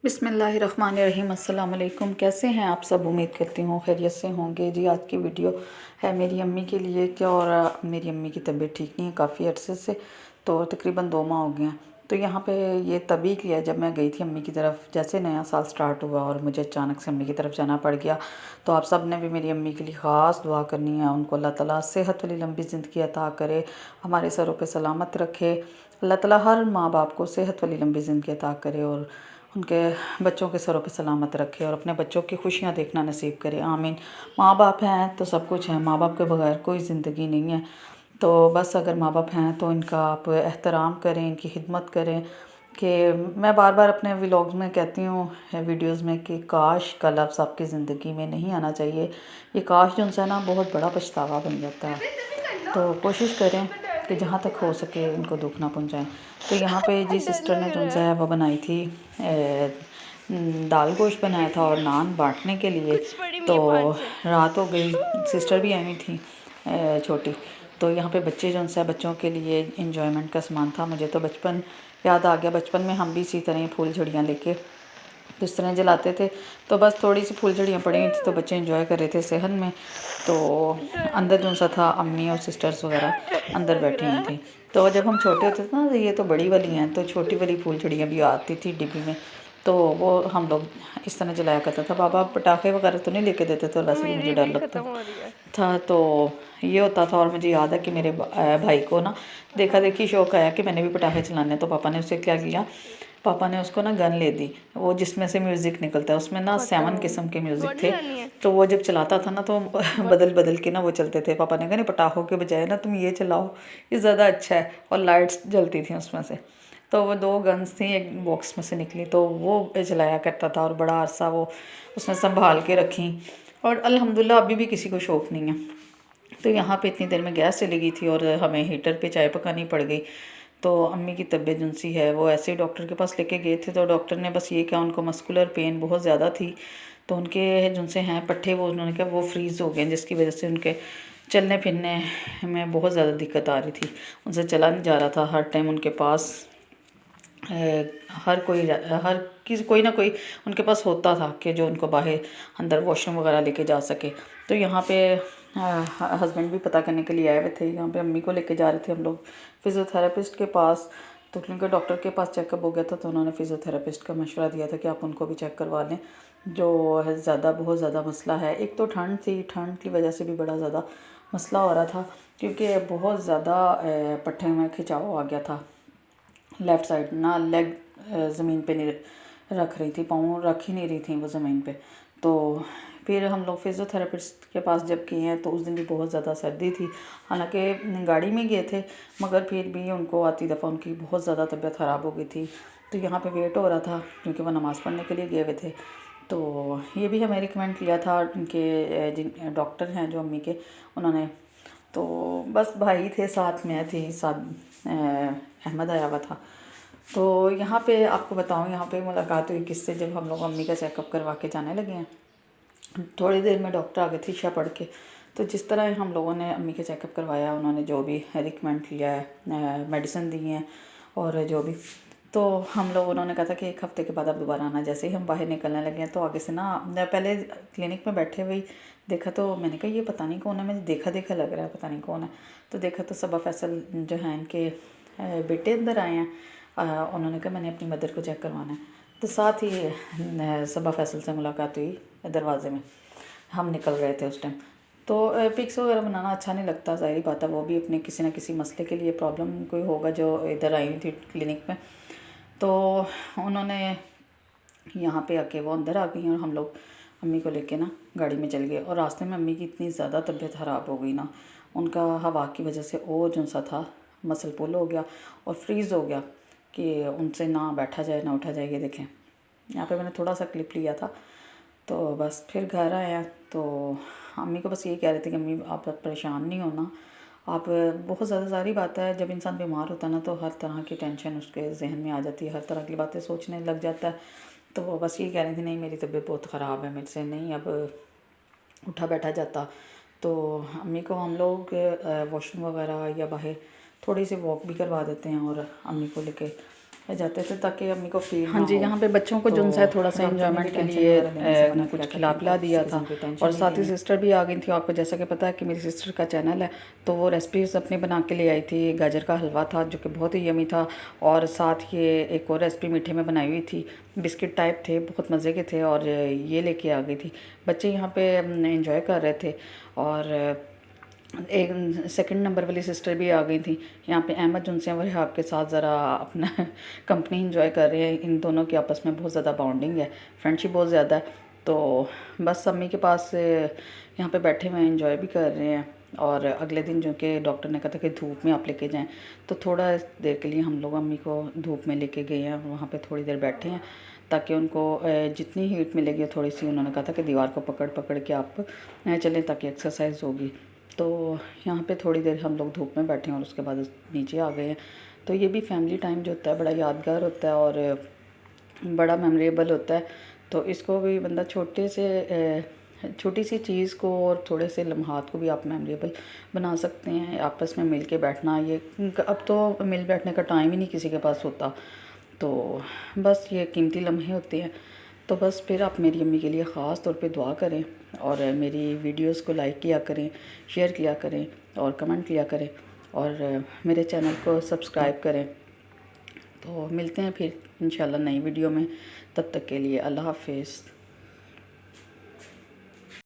बिस्मिल्लाहिर्रहमानिर्रहीम। अस्सलाम वालेकुम। कैसे हैं आप सब? उम्मीद करती हूँ खैरियत से होंगे। जी, आज की वीडियो है मेरी अम्मी के लिए क्या, और मेरी अम्मी की तबीयत ठीक नहीं है काफ़ी अरसे से, तो तकरीबन 2 माह हो गए हैं। तो यहाँ पे ये तभी किया जब मैं गई थी अम्मी की तरफ, जैसे नया साल स्टार्ट हुआ और मुझे अचानक से अम्मी की तरफ जाना पड़ गया। तो आप सब ने भी मेरी अम्मी के लिए ख़ास दुआ करनी है। उनको अल्लाह ताला सेहत वाली लंबी ज़िंदगी अता करे, हमारे सरों पे सलामत रखे। अल्लाह ताला हर माँ बाप को सेहत वाली लंबी ज़िंदगी अता करे और उनके बच्चों के सरों पे सलामत रखे और अपने बच्चों की खुशियाँ देखना नसीब करे, आमीन। माँ बाप हैं तो सब कुछ है, माँ बाप के बगैर कोई ज़िंदगी नहीं है। तो बस अगर माँ बाप हैं तो इनका आप एहतराम करें, इनकी खिदमत करें। कि मैं बार बार अपने व्लॉग्स में कहती हूँ, वीडियोज़ में, कि काश का लफ्ज़ आपकी ज़िंदगी में नहीं आना चाहिए। ये काश जो है ना बहुत बड़ा पछतावा बन जाता है। तो कोशिश करें कि जहाँ तक हो सके इनको दुख ना पहुँचाएं। तो यहाँ पे जी सिस्टर ने जो है वो बनाई थी दाल गोश्त बनाया था और नान बांटने के लिए। तो रात हो गई, सिस्टर भी आई हुई थी छोटी। तो यहाँ पे बच्चे जो है बच्चों के लिए इंजॉयमेंट का सामान था। मुझे तो बचपन याद आ गया, बचपन में हम भी इसी तरह फूल झड़ियाँ लेके तो इस तरह जलाते थे। तो बस थोड़ी सी फूल झड़ियाँ पड़ी हुई थी तो बच्चे एंजॉय कर रहे थे सेहन में। तो अंदर जो सा था अम्मी और सिस्टर्स वगैरह अंदर बैठी हुई थी। तो जब हम छोटे होते थे ना, तो ये तो बड़ी वाली हैं, तो छोटी वाली फूल झड़ियाँ भी आती थी डिब्बी में, तो वो हम लोग इस तरह जलाया करता था। पापा पटाखे वगैरह तो नहीं लेके देते थे और वैसे भी मुझे डर लगता था। तो ये होता था। और मुझे याद है कि मेरे भाई को ना देखा देखी शौक आया कि मैंने भी पटाखे चलाने। तो पापा ने उससे क्या किया, पापा ने उसको ना गन ले दी, वो जिसमें से म्यूज़िक निकलता है, उसमें ना 7 किस्म के म्यूज़िक थे। तो वो जब चलाता था ना तो बदल बदल के ना वो चलते थे। पापा ने कहा नहीं, पटाखों के बजाय ना तुम ये चलाओ, ये ज़्यादा अच्छा है। और लाइट्स जलती थी उसमें से। तो वो 2 गन्स थी, एक बॉक्स में से निकली, तो वो चलाया करता था और बड़ा अरसा वो उसने संभाल के रखी। और अल्हम्दुलिल्लाह अभी भी किसी को शौक़ नहीं है। तो यहाँ पे इतनी देर में गैस चली गई थी और हमें हीटर पे चाय पकानी पड़ गई। तो अम्मी की तबीयत जिनसी है वो ऐसे ही डॉक्टर के पास लेके गए थे। तो डॉक्टर ने बस ये कहा, उनको मस्कुलर पेन बहुत ज़्यादा थी, तो उनके जिनसे हैं पट्टे, वो उन्होंने कहा वो फ्रीज़ हो गए, जिसकी वजह से उनके चलने फिरने में बहुत ज़्यादा दिक्कत आ रही थी। उनसे चला नहीं जा रहा था। हर टाइम उनके पास हर किसी कोई ना कोई उनके पास होता था कि जो उनको बाहर अंदर वॉशरूम वगैरह लेके जा सके। तो यहाँ पे हस्बैंड भी पता करने के लिए आए हुए थे। यहाँ पे अम्मी को लेके जा रहे थे हम लोग फिज़ियोथेरेपिस्ट के पास। तो क्योंकि डॉक्टर के पास चेकअप हो गया था तो उन्होंने फिज़ियोथेरेपिस्ट का मशवरा दिया था कि आप उनको भी चेक करवा लें, जो है बहुत ज़्यादा मसला है। एक तो ठंड थी, ठंड की वजह से भी बड़ा ज़्यादा मसला हो रहा था, क्योंकि बहुत ज़्यादा पट्टे में खिंचाव आ गया था। लेफ़्ट साइड ना लेग ज़मीन पे नहीं रख रही थी, पाँव रख ही नहीं रही थी वो ज़मीन पे। तो फिर हम लोग फिज़ियोथेरेपिस्ट के पास जब गए हैं तो उस दिन भी बहुत ज़्यादा सर्दी थी। हालांकि गाड़ी में गए थे, मगर फिर भी उनको आती दफ़ा उनकी बहुत ज़्यादा तबीयत ख़राब हो गई थी। तो यहाँ पे वेट हो रहा था क्योंकि वो नमाज़ पढ़ने के लिए गए हुए थे। तो ये भी हमें रिकमेंड किया था उनके जिन डॉक्टर हैं जो अम्मी के, उन्होंने। तो बस भाई थे साथ, में थी साथ, अहमद आया हुआ था। तो यहाँ पे आपको बताऊँ, यहाँ पे मुलाकात हुई किससे, जब हम लोग अम्मी का चेकअप करवा के जाने लगे हैं। थोड़ी देर में डॉक्टर आ गए थे इशा पढ़ के। तो जिस तरह हम लोगों ने अम्मी का चेकअप करवाया, उन्होंने जो भी रिकमेंड किया है, मेडिसिन दी हैं और जो भी, तो हम लोग, उन्होंने कहा था कि 1 हफ़्ते के बाद आप दोबारा आना। जैसे ही हम बाहर निकलने लगे हैं तो आगे से ना, पहले क्लिनिक में बैठे हुए देखा तो मैंने कहा ये पता नहीं कौन है, मुझे देखा देखा लग रहा है, पता नहीं कौन है। तो देखा तो सबा फैसल जो हैं इनके बेटे अंदर आए हैं। उन्होंने कहा मैंने अपनी मदर को चेक करवाना है। तो साथ ही सबा फैसल से मुलाकात हुई दरवाज़े में, हम निकल रहे थे उस टाइम। तो पिक्स वगैरह बनाना अच्छा नहीं लगता, ज़ाहिर बात है। वो भी अपने किसी ना किसी मसले के लिए, प्रॉब्लम कोई होगा जो इधर आई हुई थी क्लिनिक में। तो उन्होंने यहाँ पे आके वो अंदर आ गई और हम लोग अम्मी को लेके ना गाड़ी में चल गए। और रास्ते में अम्मी की इतनी ज़्यादा तबीयत ख़राब हो गई ना, उनका हवा की वजह से वो जो सा था मसल पुल हो गया और फ्रीज़ हो गया कि उनसे ना बैठा जाए ना उठा जाए। ये देखें, यहाँ पे मैंने थोड़ा सा क्लिप लिया था। तो बस फिर घर आया तो अम्मी को बस यही कह रहे थे कि अम्मी आप परेशान नहीं होना, आप बहुत ज़्यादा, सारी बात है जब इंसान बीमार होता है ना तो हर तरह की टेंशन उसके जहन में आ जाती है, हर तरह की बातें सोचने लग जाता है। तो वो बस यही कह रही थी, नहीं मेरी तबीयत बहुत ख़राब है, मेरे से नहीं अब उठा बैठा जाता। तो अम्मी को हम लोग वॉशरूम वगैरह या बाहर थोड़ी सी वॉक भी करवा देते हैं और अम्मी को लेके जाते थे ताकि अम्मी को फील हाँ जी, यहाँ पे बच्चों को जो है थोड़ा सा एंजॉयमेंट के लिए कुछ खिला पिला दिया था। और साथ ही सिस्टर भी आ गई थी। आपको जैसा कि पता है कि मेरी सिस्टर का चैनल है, तो वो रेसिपीज़ अपनी बना के ले आई थी। गाजर का हलवा था जो कि बहुत ही यमी था, और साथ ये एक और रेसिपी मीठे में बनाई हुई थी, बिस्किट टाइप थे, बहुत मज़े के थे, और ये लेके आ गई थी। बच्चे यहाँ पे एंजॉय कर रहे थे। और एक सेकंड नंबर वाली सिस्टर भी आ गई थी। यहाँ पे अहमद जुनसे और हिहाब के साथ ज़रा अपना कंपनी इंजॉय कर रहे हैं। इन दोनों की आपस में बहुत ज़्यादा बॉन्डिंग है, फ्रेंडशिप बहुत ज़्यादा है। तो बस अम्मी के पास यहाँ पे बैठे हुए इंजॉय भी कर रहे हैं। और अगले दिन जो कि डॉक्टर ने कहा था कि धूप में आप लेके जाएं, तो थोड़ा देर के लिए हम लोग अम्मी को धूप में लेके गए हैं। वहाँ पे थोड़ी देर बैठे हैं ताकि उनको जितनी हीट मिलेगी थोड़ी सी, उन्होंने कहा था कि दीवार को पकड़ पकड़ के आप चलें ताकि एक्सरसाइज होगी। तो यहाँ पे थोड़ी देर हम लोग धूप में बैठे हैं और उसके बाद नीचे आ गए हैं। तो ये भी फैमिली टाइम जो होता है बड़ा यादगार होता है और बड़ा मेमोरेबल होता है। तो इसको भी बंदा छोटी सी चीज़ को और थोड़े से लम्हात को भी आप मेमोरेबल बना सकते हैं। आपस में मिल के बैठना, ये अब तो मिल बैठने का टाइम ही नहीं किसी के पास होता, तो बस ये कीमती लम्हे होते हैं। तो बस फिर आप मेरी अम्मी के लिए ख़ास तौर पे दुआ करें और मेरी वीडियोस को लाइक किया करें, शेयर किया करें और कमेंट किया करें, और मेरे चैनल को सब्सक्राइब करें। तो मिलते हैं फिर इंशाल्लाह नई वीडियो में। तब तक के लिए अल्लाह हाफ़िज़।